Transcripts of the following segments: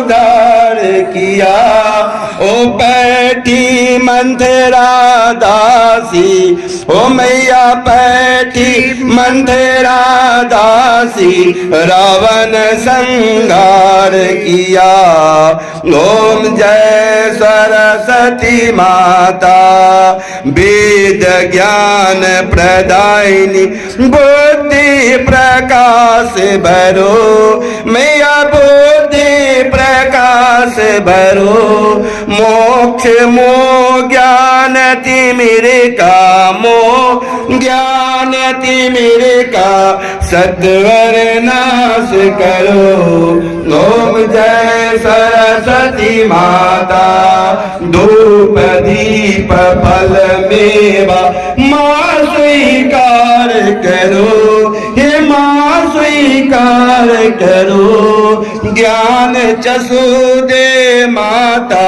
उधार किया। ओ बैठी मंथरा दासी, ओ मैया बैठी मंथरा दासी, रावण संहार किया। ओम जय सरस्वती माता, वेद ज्ञान प्रदायिनी, बुद्धि प्रकाश भरो, मैया बुद्धि प्रकाश भरो। मोक्ष मोह ज्ञान तिमिरका, मोह ज्ञान तिमिरका, सत्वर नाश करो। ओम जय सरस्वती माता, धूप दीप फल मेवा माँ स्वीकार करो, हे माँ स्वीकार करो। ज्ञान चसु दे माता,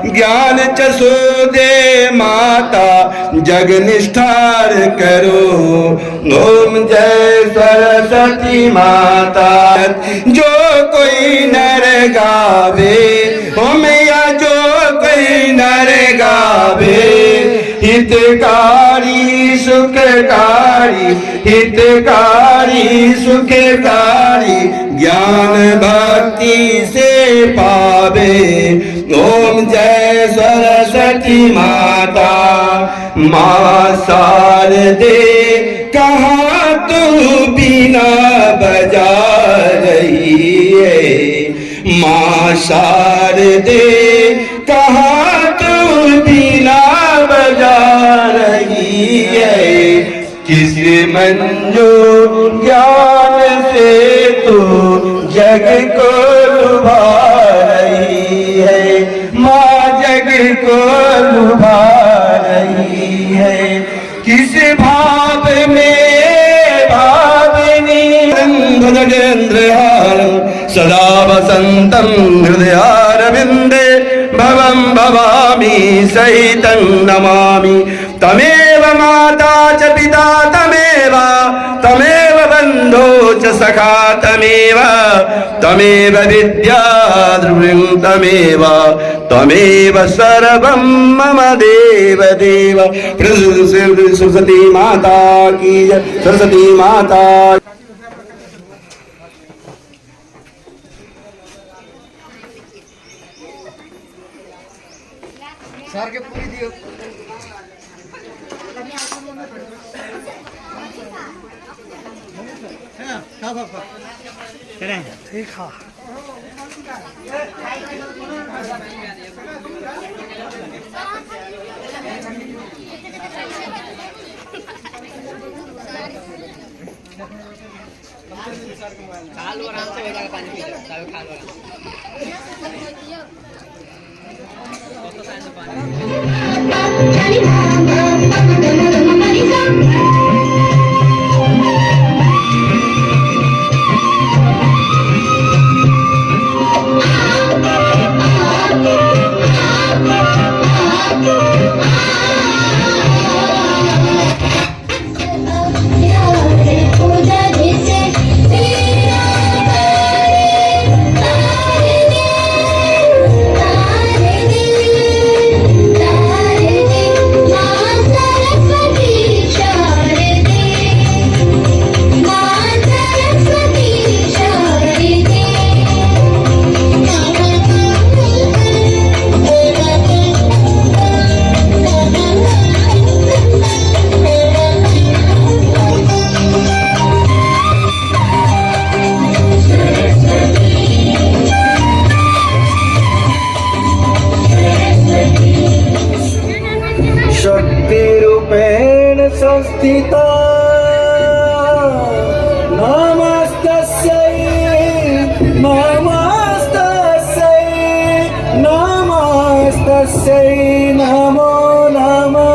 ज्ञान चसु दे माता, जग निष्ठार करो। ओम जय सरस्वती माता। जो कोई नर गावे, ओ मैया जो कोई नर गावे, हितकारी सुखकारी, हितकारी सुखकारी, ज्ञान भक्ति से पावे। ओम जय सरस्वती माता। माँ शारदे कहाँ तू बीना बजा रही है, माँ शारदे कहाँ तू बीना बजा रही है। किस मंजू ज्ञान से तू जग को लुभा रही है, माँ जग को लुभा रही है। किस भाव में भावनी गजेंद्रहारं सदा वसंतं हृदयारविंदे, भवं भवामी सहितं नमामि। तमेव माता च पिता तमेव, तमेव बन्धो च सखा तमेव, तमेव विद्या द्रविणं तमेव, तमेव सर्वं मम देव देव। सरस्वती माता की जय, सरस्वती माता। सर के पूरी दियो। ठीक है। खा लो आराम से, हो जाएगा पानी पी लो, खा लो संस्थिता नमस्तस्यै नमस्तस्यै नमस्तस्यै नमो नमः।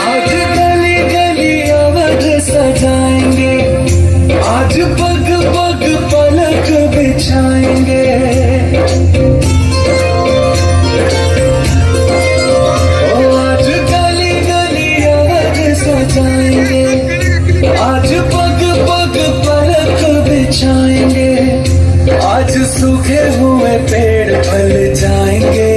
आज गली गली अवध सजाएंगे, आज पग पग पलक बिछाएंगे। ओ आज गली गली अवध सजाएंगे, आज पग पग पलक बिछाएंगे। आज सूखे हुए पेड़ फल जाएंगे,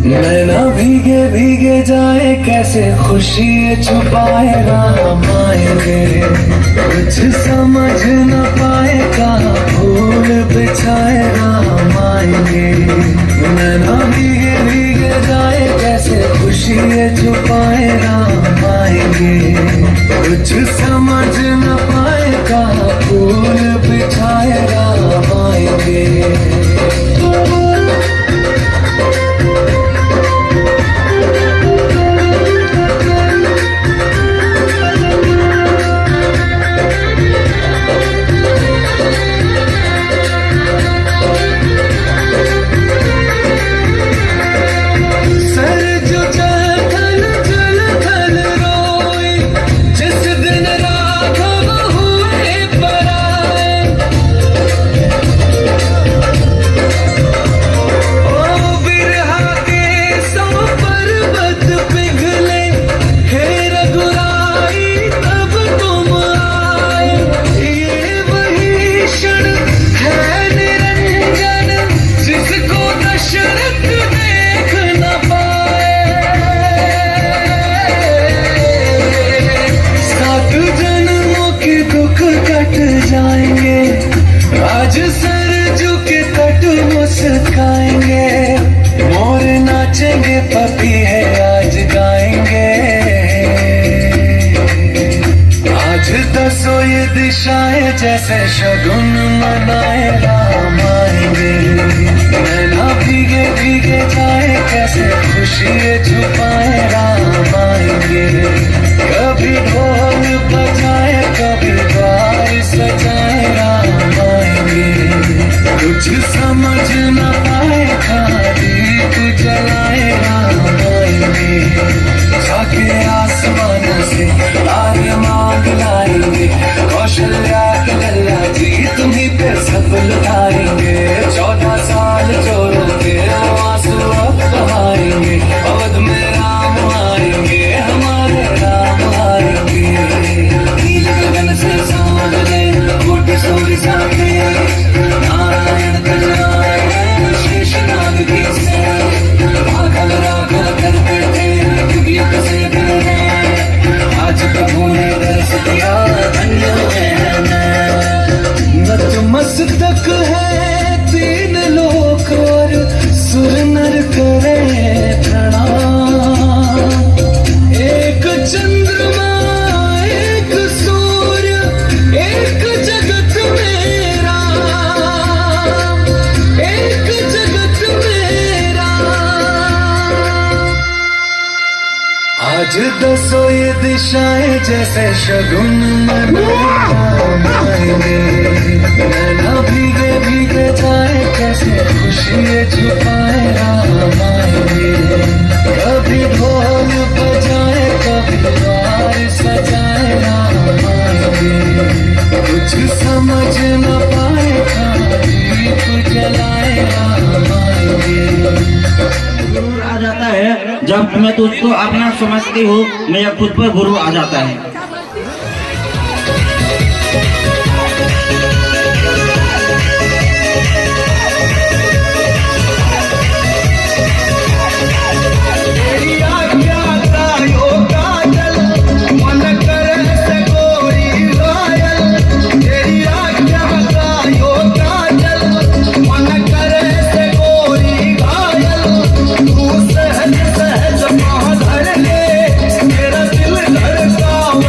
नैना भीगे भीगे जाए कैसे खुशी छुपाए राम आएंगे। कुछ समझ न पाए कहाँ फूल बिछाए राम आएंगे। नैना भीगे भीगे जाए कैसे खुशी छुपाए राम आएंगे। कुछ समझ न पाए कहाँ फूल बिछाए राम आएंगे। आज सरजू के तट मुस्काएंगे, मोर नाचेंगे पपी है आज गाएंगे। आज दसों ये दिशाएं जैसे शगुन मनाए राम आएंगे। नैना भीगे भीगे जाए कैसे खुशी छुपाए राम आएंगे। कभी ढोल बजाए कभी द्वार सजाए राम आएंगे। कुछ समझ न पाए कहाँ दीप जलाए राम आएंगे। जाके आसमान से आर्य मांग लाएंगे, कौशल्या के लल्ला जी तुम्हीं पे सब लुटाएंगे। 14 साल चोरों के आंसू अब बहाएंगे, अवध में राम आएंगे, हमारे राम आएंगे। नील गगन से सामने कोटि सूर्य सामने, नारायण नारायण शेष नाग की से राघव राघव कर बैठे युग से डरे। आज प्रभु ने दर्श दिया धन्य है मैं। नतमस्तक है तीन लोक और सुर नर करे प्रणाम। एक चंद्रमा एक सूर्य एक जगत मेरा, एक जगत मेरा। आज दसों ये दिशाएं जैसे शगुन मनाएंगे। नैना भीगे भीगे जाए कैसे खुशी छुपाए राम आएंगे। कभी ढोल बजाए कभी द्वार सजाए राम आएंगे। कुछ समझ न पाए कहाँ दीप जलाए राम आएंगे। गुरूर आ जाता है जब मैं तुझको अपना समझती हूँ, मेरा खुद पर गुरु आ जाता है। सहज सहज पा धर ले, मेरा दिल धड़कावे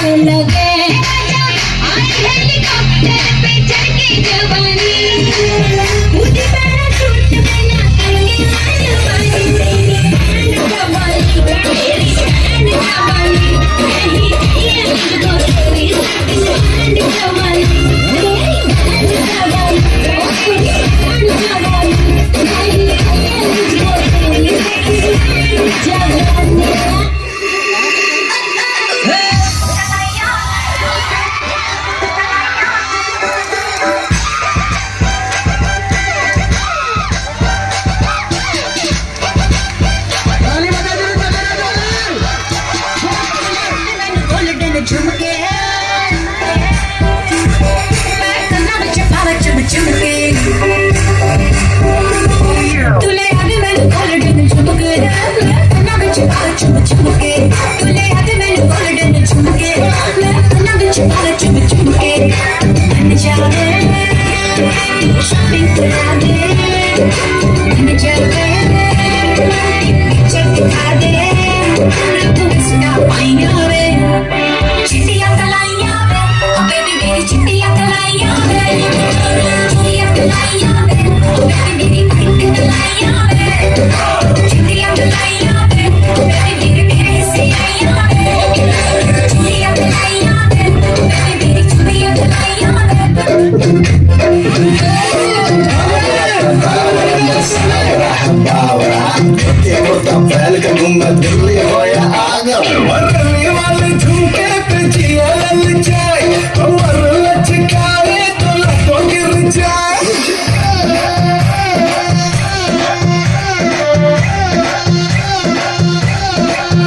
लगे आजा आई हेलीकॉप्टर पे चढ़ के जवानी कूद पड़ा छूट बना करके जवानी तेरी जवानी तेरी जवानी नहीं ये मुझको तेरी जवानी जवानी तेरी जवानी जवानी नहीं ये मुझको तेरी जवानी गोल्डन झुमके मैं कन्ना में चपाला चुमके तुले आगे मैंने गोल्डन झुमके मैं कन्ना में चपाला चुमके तुले आगे मैंने गोल्डन झुमके मैं कन्ना में चपाला चुमके मन जावे तू शॉपिंग करा दे मन जावे चेक करा दे तू सुना पाएंगे चिट्टियां कलाइयां वे ओ बेबी मेरी चिट्टियां कलाइयां वे चिट्टियां कलाइयां वे ओ बेबी मेरी वाइट कलाइयां वे चिट्टियां कलाइयां वे ओ बेबी मेरे से आइयां वे चिट्टियां कलाइयां वे ओ बेबी मेरी चिट्टियां कलाइयां वर्रनी वाले झुमके पे जिया ललचाए कमर लचकाए तो लटो गिर जाए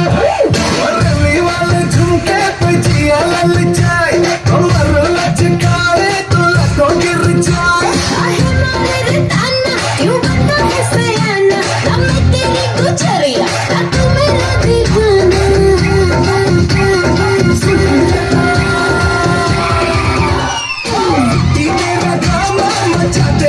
वर्रनी वाले झुमके पे जिया ललचाए कमर लचकाए तो लटो गिर जाए मेरे ताना क्यों बनता है सयाना अब मैं तेरी गुजरिया तू मेरा दीवाना तेरा ड्रामा मचा दे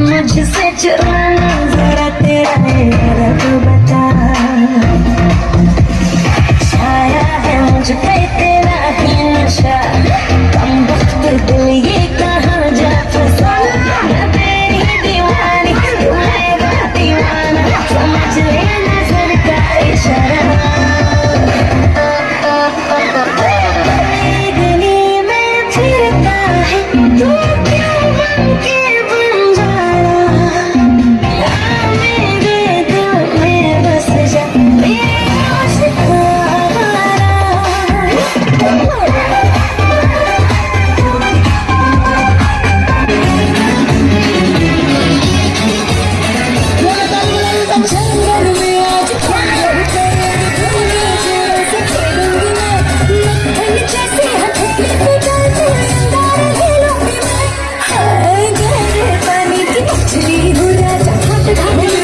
मुझसे चुराना जरा तेरा इरादा तो बता, छाया है मुझ पे तेरा ही नशा, कम वक्त दिल ये कहाँ जा फंसा, मैं तेरी दीवानी तू मेरा दीवाना, समझ ले नजर का इशारा। गली में फिरता है तू क्यों मन के बन जाया, मेरे दिल में बस जा मेरा आशिकाना। जंगल में आज खंजर तेरे धुएं जैसे खेलूंगी मैं, लखन जैसे हथेली पे डालूं अंगार खेलूंगी मैं, हाय गहरे पानी की मछली हूँ राजा घाट घाट में,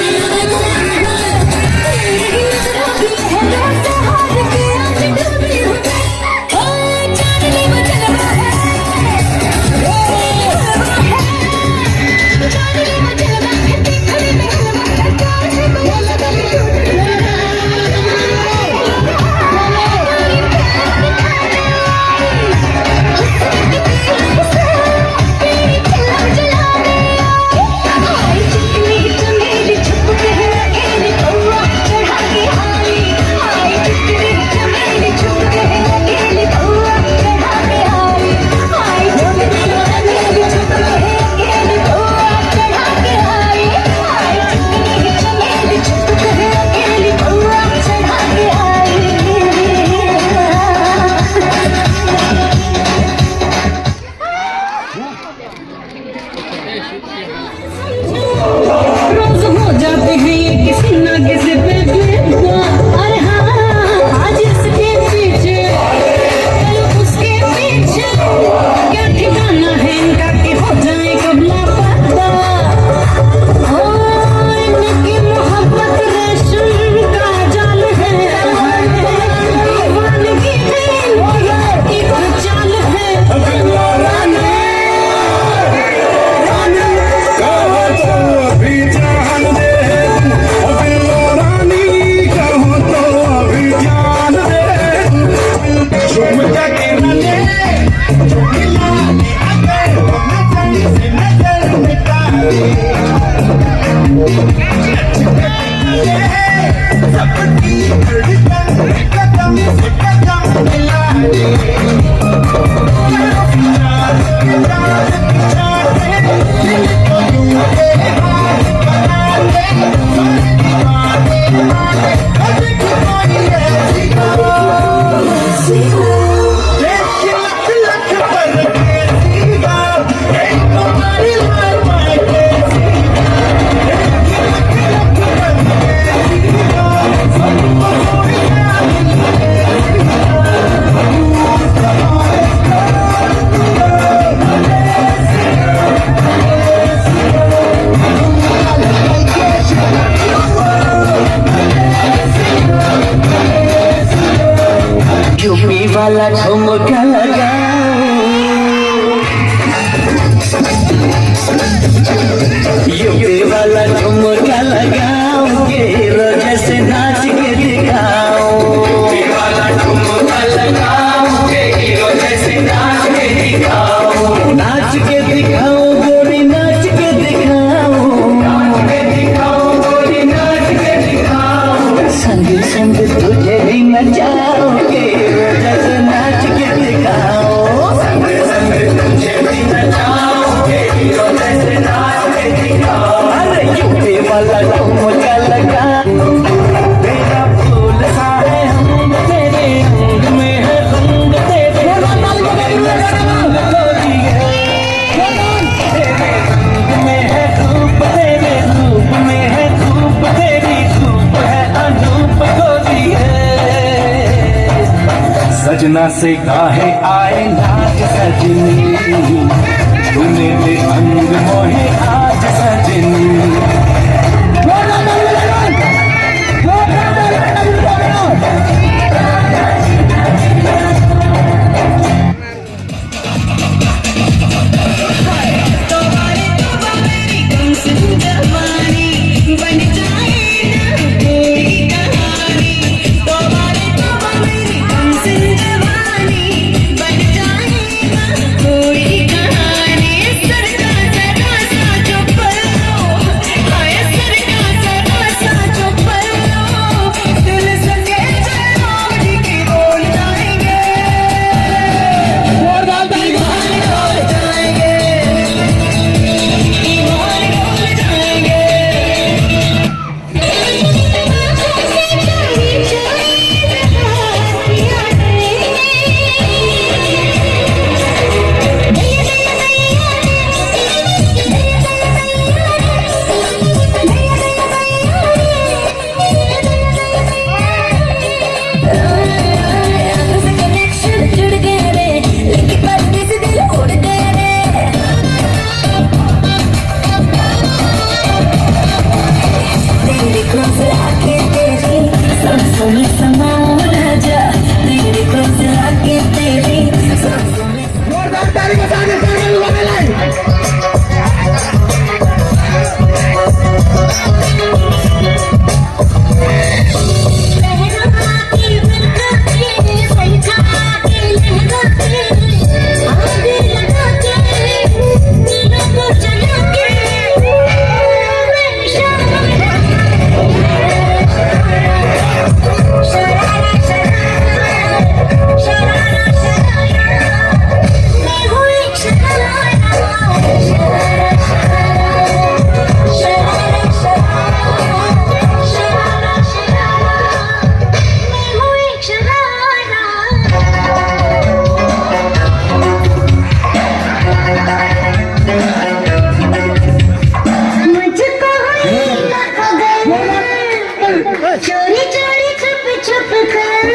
तेरी नजरों की लहरों से हार के आज डूबी हूँ मैं, हाय चांदनी में जलवा है, चांदनी में जलवा है, देखने में हलवा है, प्यार से कोई लगा के टूट रोज हो जाते हैं ये किसी ना किसी पे बेवफा, अरे हाँ आज इसके पीछे कल उसके पीछे, क्या ठिकाना है इनका कि हो जाए कब लापता, हो इनकी मोहब्बत रेशम का जाल है, दीवानगी में एक चाल है, अभी जान दे, अभी रानी कहो तो अभी जान दे, झूम जाके रले, झूमिला ने अगर नजर से नजर मिटा ले, सबकी धड़कन कदम से कदम मिला ले, यूपी वाला ठुमका लगाओ, यूपी वाला ठुमका लगाओ, के हीरो जैसे नाच के दिखाओ, यूपी वाला ठुमका लगाओ, के हीरो जैसे नाच के दिखाओ, नाच के दिखाओ गोरी नाच के दिखाओ, नाच के दिखाओ गोरी नाच के दिखाओ, संग संग तुझे भी नचाओगे जैसे नाच के दिखाओ संग संग तुझे भी नचाओगे जैसे नाच के दिखाओ अरे यूपी वाला ठुमका लगा तेरा फूल सा है अंग तेरे अंग में है रंग तेरे रंग गोरी है तेरे रंग में है रूप तेरे रूप में है रूप तेरी रूप है अनूप गोरी है सजना से काहे आए नाच सजनी तूने ले अंग मोहे आज सजनी चोरी चोरी छुप छुप कर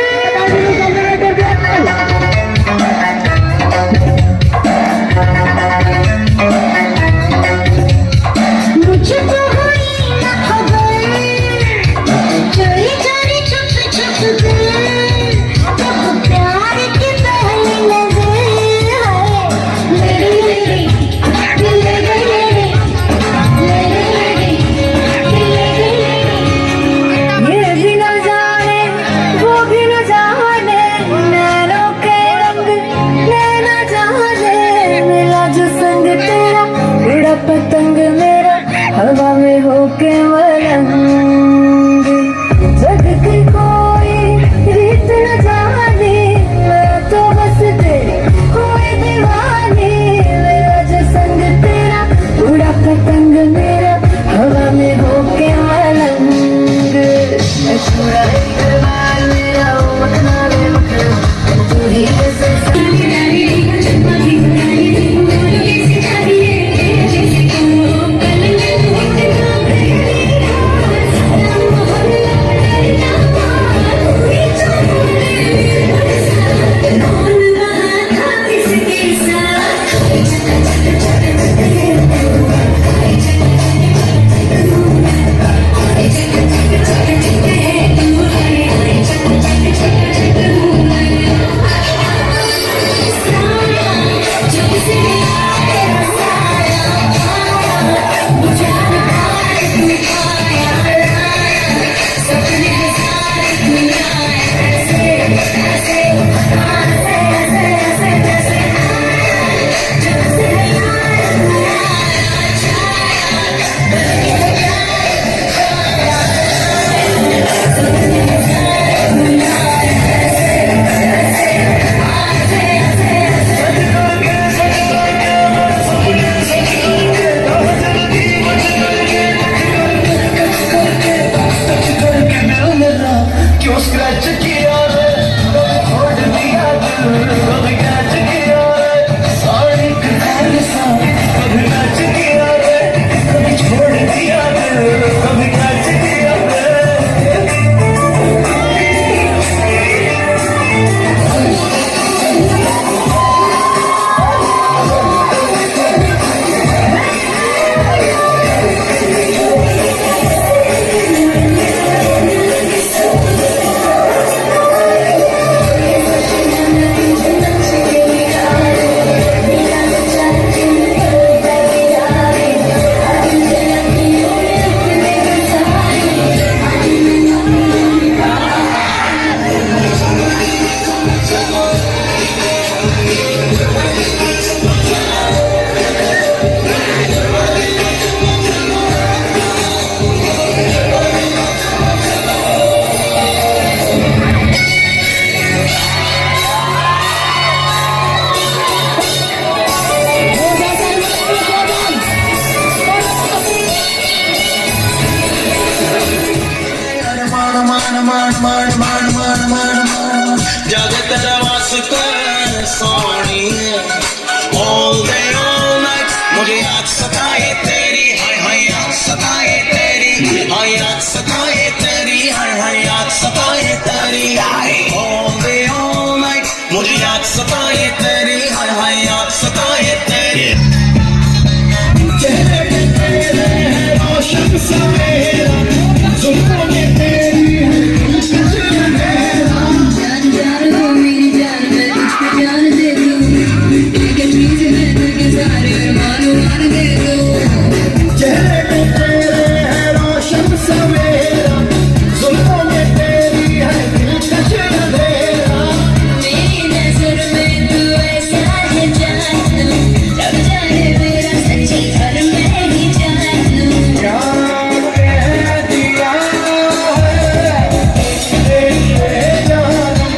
मुझको हुई न खबर चोरी चोरी छुप छुप कर जब प्यार की पहली नजर है ये भी न जाने वो भी न जाने जगत वास्ते Soni all day all night मुझे याद सताए तेरी हाय हाय याद सताए तेरी हाय याद सताए तेरी हाय हाय याद सताए तेरी all day all night मुझे याद सताए तेरी हाय हाय याद सताए तेरी चेहरे पे तेरे है रोशन सवेरा जुल्फों में तेरी है जान जान हो मेरी जान मैं तुझको जान दे दूं एक चीज है तुझे सारे अरमानों मान दे दूं चेहरे पे तेरे है रोशन सवेरा जुल्फों में तेरी है दिलकश अंधेरा मेरी नजर में तू ऐसा है जानू रब जाने मेरा सच्ची घर मैं ही जानू क्या कह दिया है तेरे जानम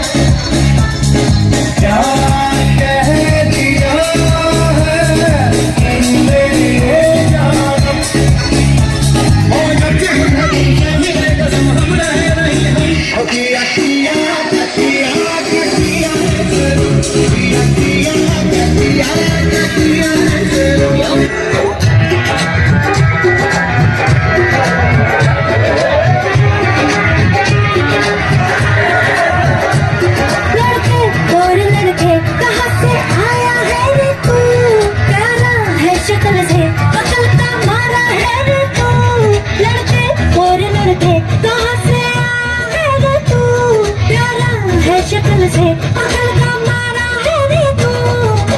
क्या कह दिया है तेरे जानम ओ जब मेरे कसम हम रहे नहीं ओ किया किया किया किया किया किया किया लड़के और लड़के कहाँ से आया है रे तू प्यारा है शक्ल से अकल का मारा है रे तू लड़के और लड़के कहाँ से आया है रे तू प्यारा है शक्ल से अकल का मारा है रे तू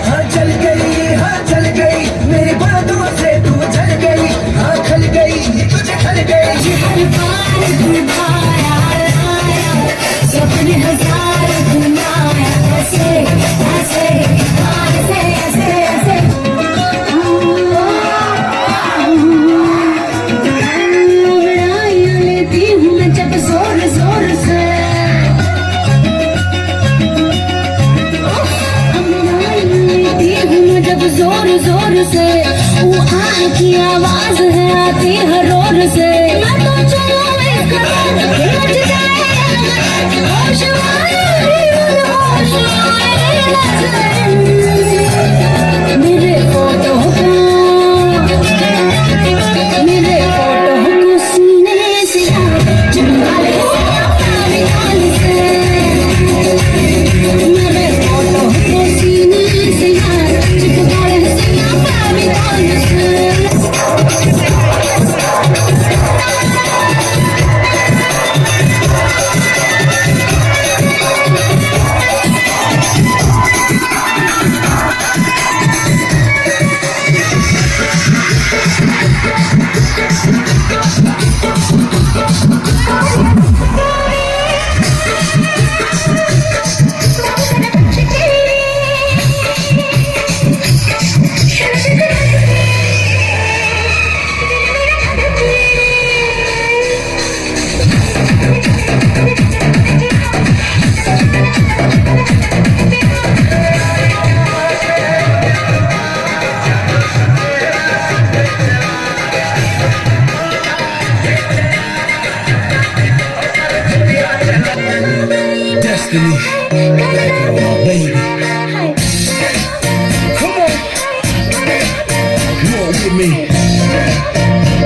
हाँ चल गई मेरी बातों से तू चल गई हाँ खल गई तुझे खल गई हर बार घुमाया आया सपने हजार घुमाया ऐसे ऐसे ऐसे ऐसे ऐसे उड़ाइयाँ लेती हूँ मैं जब जोर जोर से उड़ाइयाँ लेती हूँ मैं जब जोर जोर से वो आग की आवाज है आती हर रोर से मैं तो चलूं इस कदर मच जाए होश आए मेरे फोटो को सीने से चिपका ले मेरे फोटो को सीने से चिपका ले Destiny, oh baby, come on, with me.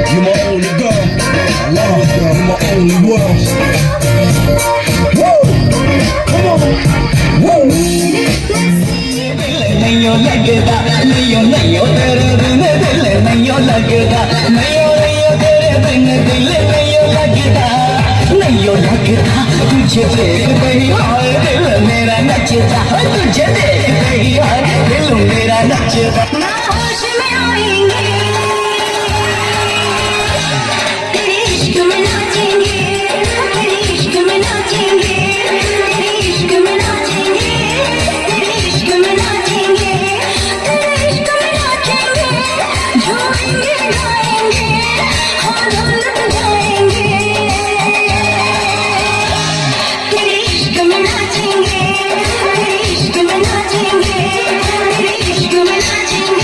You're my only girl, I love girl, you're my only world. Woo, come on, woo. नहीं लगता नहीं तेरे बिन दिल नहीं लगता नहीं तेरे बिन दिल नहीं लगता नहीं लगता तुझे देख गई और दिल मेरा नचता तुझे देख गई और दिल मेरा नचता होश में आएंगे तेरे इश्क में नाचेंगे तेरे इश्क में नाचेंगे तेरे इश्क में नाचेंगे तेरे इश्क में नाचेंगे तेरे इश्क में नाचेंगे झूमेंगे गाएंगे हाँ ढोलक जाएंगे तेरे इश्क में नाचेंगे तेरे इश्क में नाचेंगे तेरे इश्क में नाचेंगे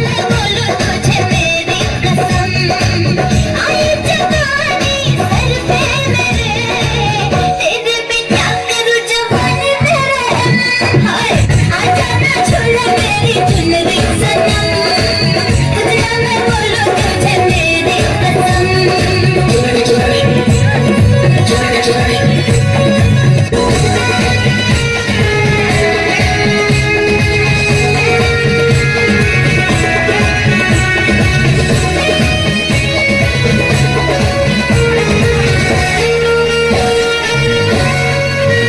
मैं बोलूं तुझे मेरी कसम, आई जवानी सर पे मेरे, तेरे पे क्या करूं जवानी मेरे, हाय आजा ना छुड़ा मेरी चुनरी सनम, खुदा मैं बोलूं तुझे मेरी कसम। चुनरी चुनरी चुनरी चुनरी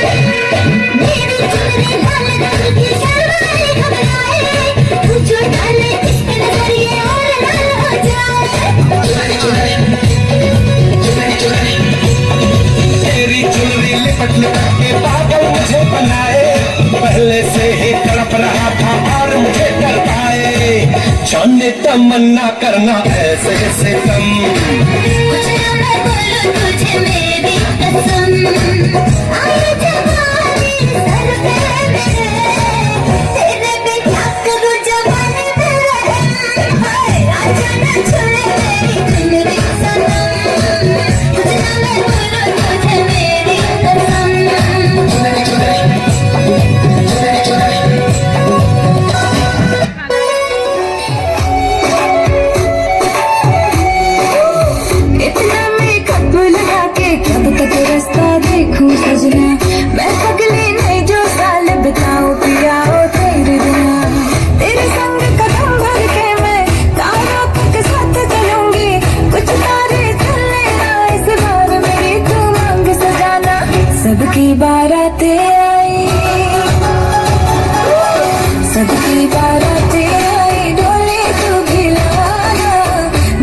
मेरी चुनरी लाल रंग की शर्माए घबराए, तू जो डाले इस पे नजरिए और लाल हो जाए। चुनरी चुनरी चुनरी तेरी चुनरी लिपट लिपट के पागल मुझे बनाए, पहले से ही तड़प रहा था और मुझे कर पाए, जाने तमन्ना करना ऐसे से तुम, खुदा मैं बोलूं तुझे मेरी कसम, आई जवानी सर पे मेरे, तेरे पे क्या करूं जवानी मेरे, हाय आजा ना छुड़े मेरी चुनरी सनम, खुदा मैं बोलूं तुझे मेरी कसम। चुनरी चुनरी चुनरी चुनरी इतना मेकअप लगा के कब तक रास्ता देखूं सजना, मैं पगली नहीं जो साल बिताऊं पियाओ तेरे बिना, तेरे संग कदम भर के मैं तारों तक साथ चलूंगी, कुछ तारे चल लेना इस बार मेरी तू मांग सजाना, सबकी बारातें आई, सबकी बारातें आई, डोली तू भी लाना,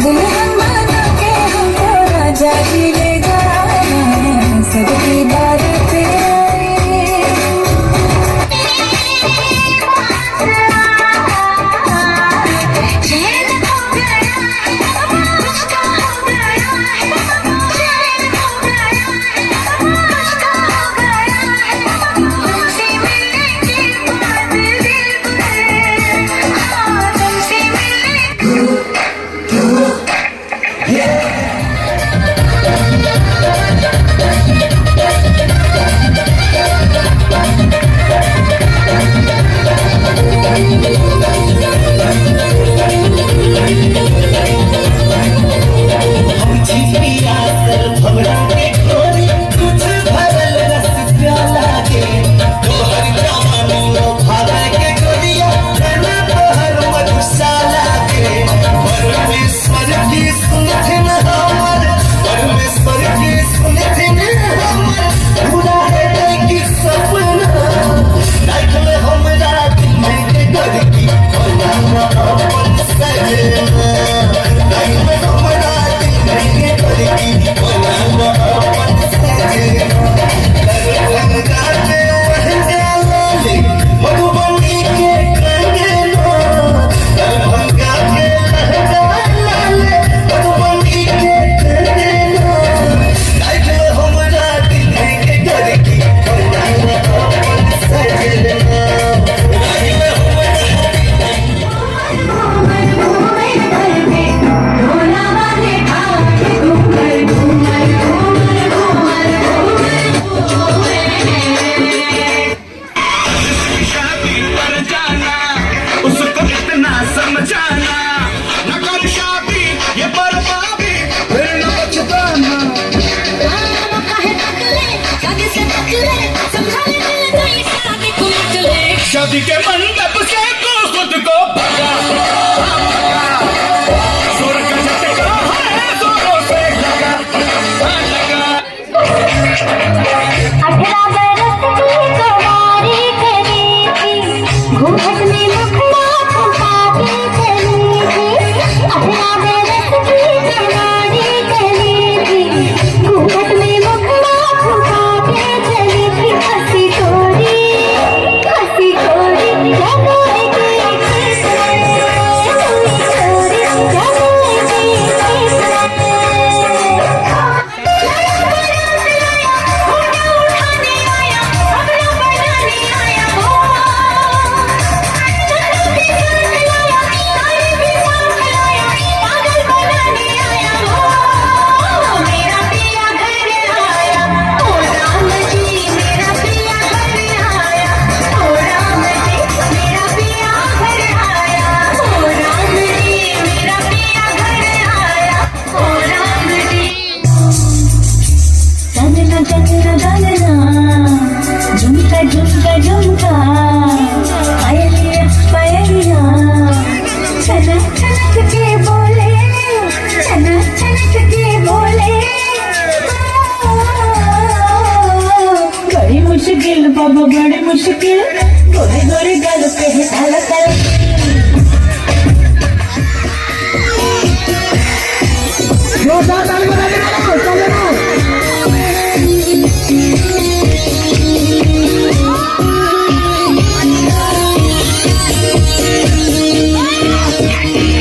दुल्हन बना के हमको राजा जी ले जाना, सबकी बारातें आई। चैन हो गया है, मुझको हो गया है, चैन हो गया है, मुझको हो गया है, तुमसे मिलने के बाद दिल बुरे, हाँ तुमसे मिलने झिझिया सर भवरा के खोरी, कुछ भरल रस प्याला के, तोहर जवानी लो भागा के गोरिया, गाना तोहर मधुशाला के, परमेश्वर की सुनथिन हमर, परमेश्वर की सुनथिन हमर, पूरा है दिल की सपना, लाइफ में हमरा दिल के गरकी, बनावा अपन सजना, लाइफ में हमरा दिल के गरकी, बनावा अपन सजना, लहंगा के लहंगा लाले, मधुबनी के कंगना, लहंगा के लहंगा लाले, मधुबनी के कंगना, लाइफ में हमरा दिल के गरकी, बनावा अपन सजना, लाइफ में हमरा शादी पर जाना, उसको इतना समझाना, न कर शादी ये बर्बादी, फिर न पछताना, शादी के मंडप से तू खुद को भगा, स्वर्ग झटका है जोरों से लगा, लगा। 18 बरस की कुंवारी करी थी, घूंघट में मुखड़ा छुपा के चली हो बड़ी मुश्किल गोरी गोरी गल पे है काला काला जोरदार ताली बजा के चलो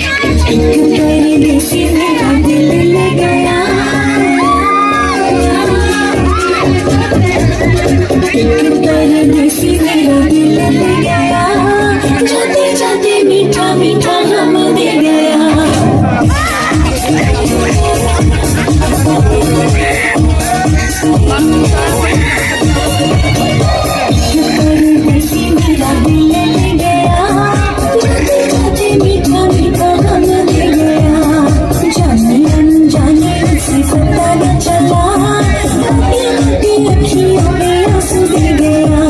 तेरी देसी मेरा दिल ले गया तेरी देसी मेरा दिल ले गया जाते जाते मीठा मीठा हम दे गया तेरी देसी मेरा दिल ले गया जाते जाते मीठा मीठा हम दे गया जाने अनजाने से पता न चला अपनी अखियों में आंसू दे गया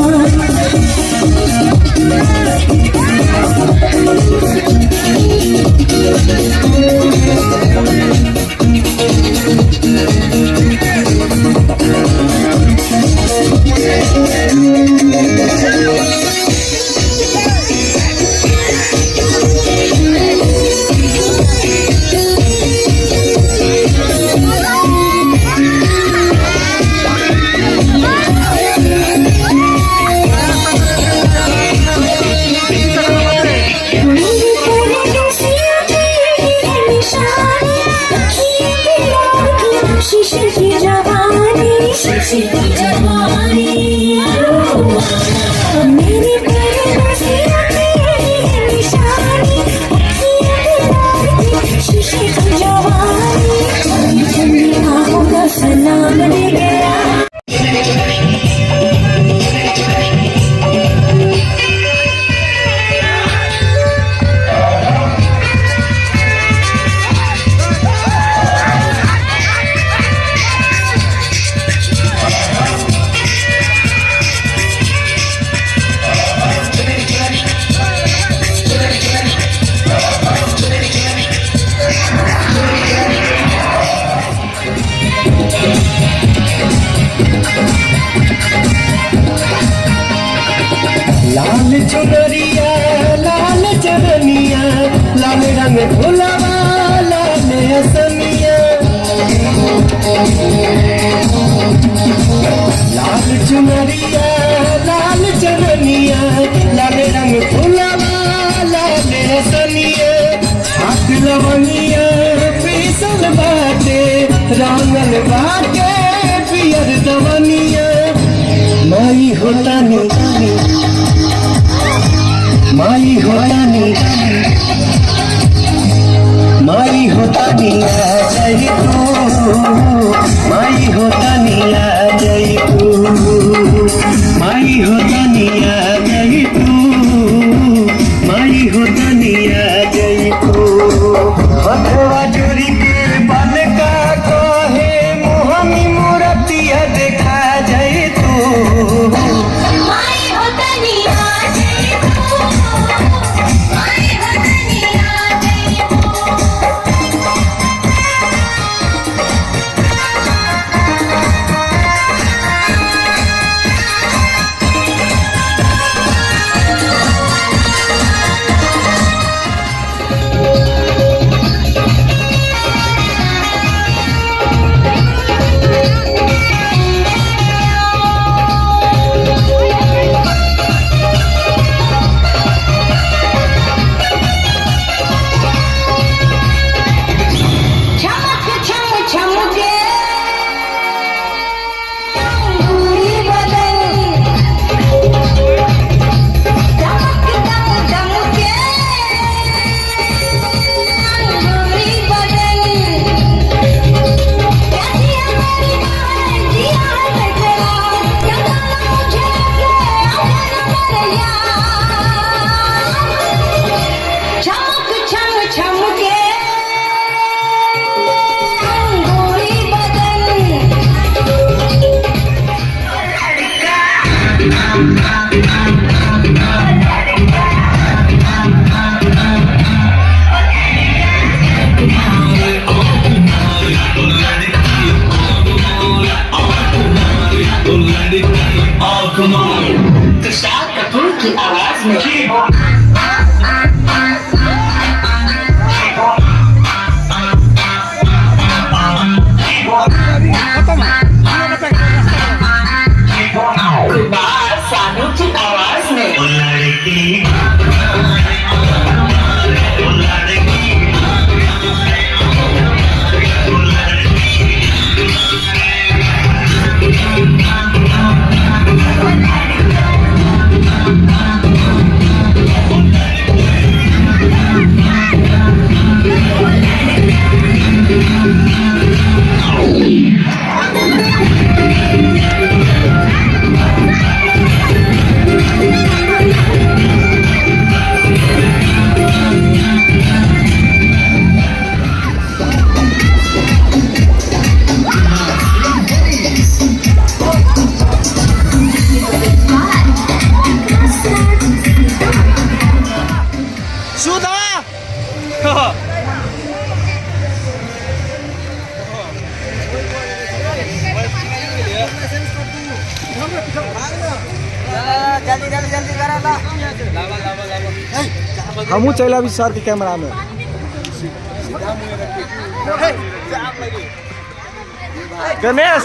शीशे की जवानी शीशे की जवानी मेरी प्यारी निशानी शीशे की जवानी ठंडी आंखों का सलाम दे गया लाल चुनरिया लाल चरनिया लाल रंग फुलवा लाल असनिया लाल चुनरिया लाल चरनिया लाल रंग फुलवा लाल असनिया हाथ लवनिया पीसल बाटे रंगल बाटे पियर दवनिया माई होता नहीं माई होता नहीं माई होता नहीं आ जाई तू माई होता नहीं आ जाई तू माई होता नहीं आ जाई तू माई होता नहीं आ जाई तू हथवा जोड़ी के बल का कहे मोहनी मूर्तिया देखा जाई तू माई होता नहीं आ जाए माई होता नहीं आ जाए आवाज में कुमार सानू की आवाज में जल्दी करा ला हमू चला भी सर के कैमरा में गणेश